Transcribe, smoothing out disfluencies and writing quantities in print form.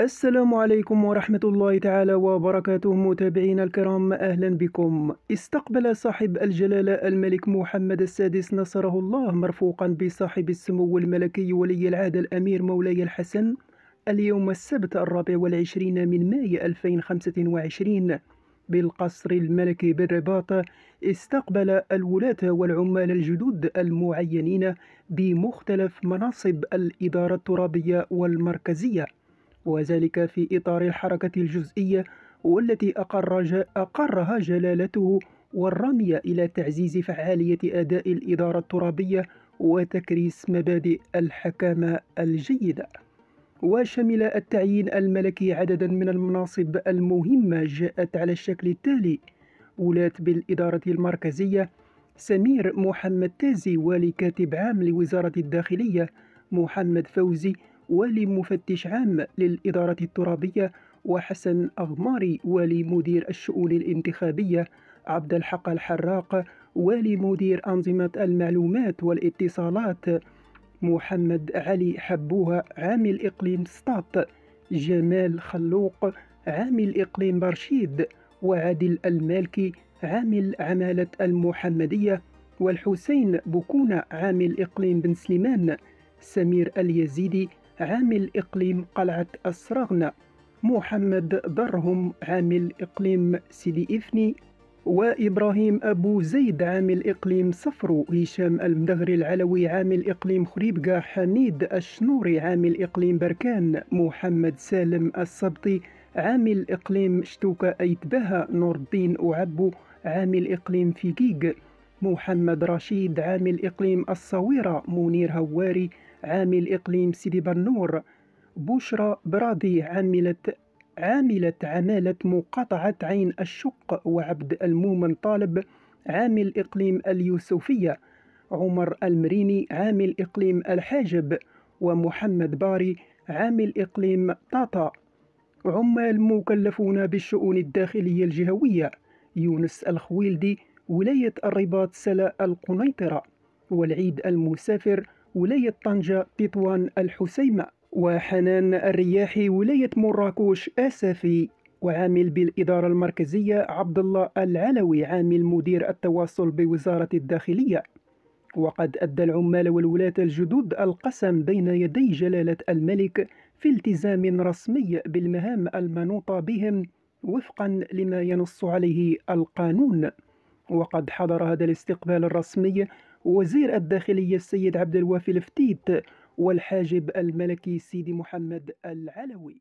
السلام عليكم ورحمة الله تعالى وبركاته، متابعينا الكرام، أهلا بكم. استقبل صاحب الجلالة الملك محمد السادس نصره الله مرفوقا بصاحب السمو الملكي ولي العهد الأمير مولاي الحسن اليوم السبت 24 من ماي 2025 بالقصر الملكي بالرباط. استقبل الولاة والعمال الجدد المعينين بمختلف مناصب الإدارة الترابية والمركزية، وذلك في إطار الحركة الجزئية والتي أقرها جلالته، والرامية إلى تعزيز فعالية أداء الإدارة الترابية وتكريس مبادئ الحكامة الجيدة. وشمل التعيين الملكي عددا من المناصب المهمة جاءت على الشكل التالي: ولاة بالإدارة المركزية: سمير محمد تازي والي كاتب عام لوزارة الداخلية، محمد فوزي والي مفتش عام للإدارة الترابية، وحسن أغماري والي مدير الشؤون الانتخابية، عبد الحق الحراق والي مدير أنظمة المعلومات والاتصالات، محمد علي حبوها عامل إقليم سطات، جمال خلوق عامل إقليم برشيد، وعادل المالكي عامل عمالة المحمدية، والحسين بكونة عامل إقليم بن سليمان، سمير اليزيدي عامل إقليم قلعة السرغنة، محمد درهم عامل إقليم سيدي إفني، وإبراهيم أبو زيد عامل إقليم صفرو، هشام المدغري العلوي عامل إقليم خريبكة، حميد الشنوري عامل إقليم بركان، محمد سالم السبطي عامل إقليم شتوكة أيتباها، نور الدين أعبو عامل إقليم فيكيك، محمد رشيد عامل إقليم الصويرة، منير هواري عامل إقليم سيدي بنور، بشرى برادي عاملة عمالة مقاطعة عين الشق، وعبد المومن طالب عامل إقليم اليوسفية، عمر المريني عامل إقليم الحاجب، ومحمد باري عامل إقليم طاطا. عمال مكلفون بالشؤون الداخلية الجهوية: يونس الخويلدي ولاية الرباط سلا القنيطرة، والعيد المسافر ولاية طنجة تطوان الحسيمة، وحنان الرياحي ولاية مراكش آسفي. وعامل بالإدارة المركزية: عبد الله العلوي عامل مدير التواصل بوزارة الداخلية. وقد أدى العمال والولاة الجدد القسم بين يدي جلالة الملك في التزام رسمي بالمهام المنوطة بهم وفقا لما ينص عليه القانون. وقد حضر هذا الاستقبال الرسمي وزير الداخلية السيد عبد الوافي الفتيت والحاجب الملكي سيدي محمد العلوي.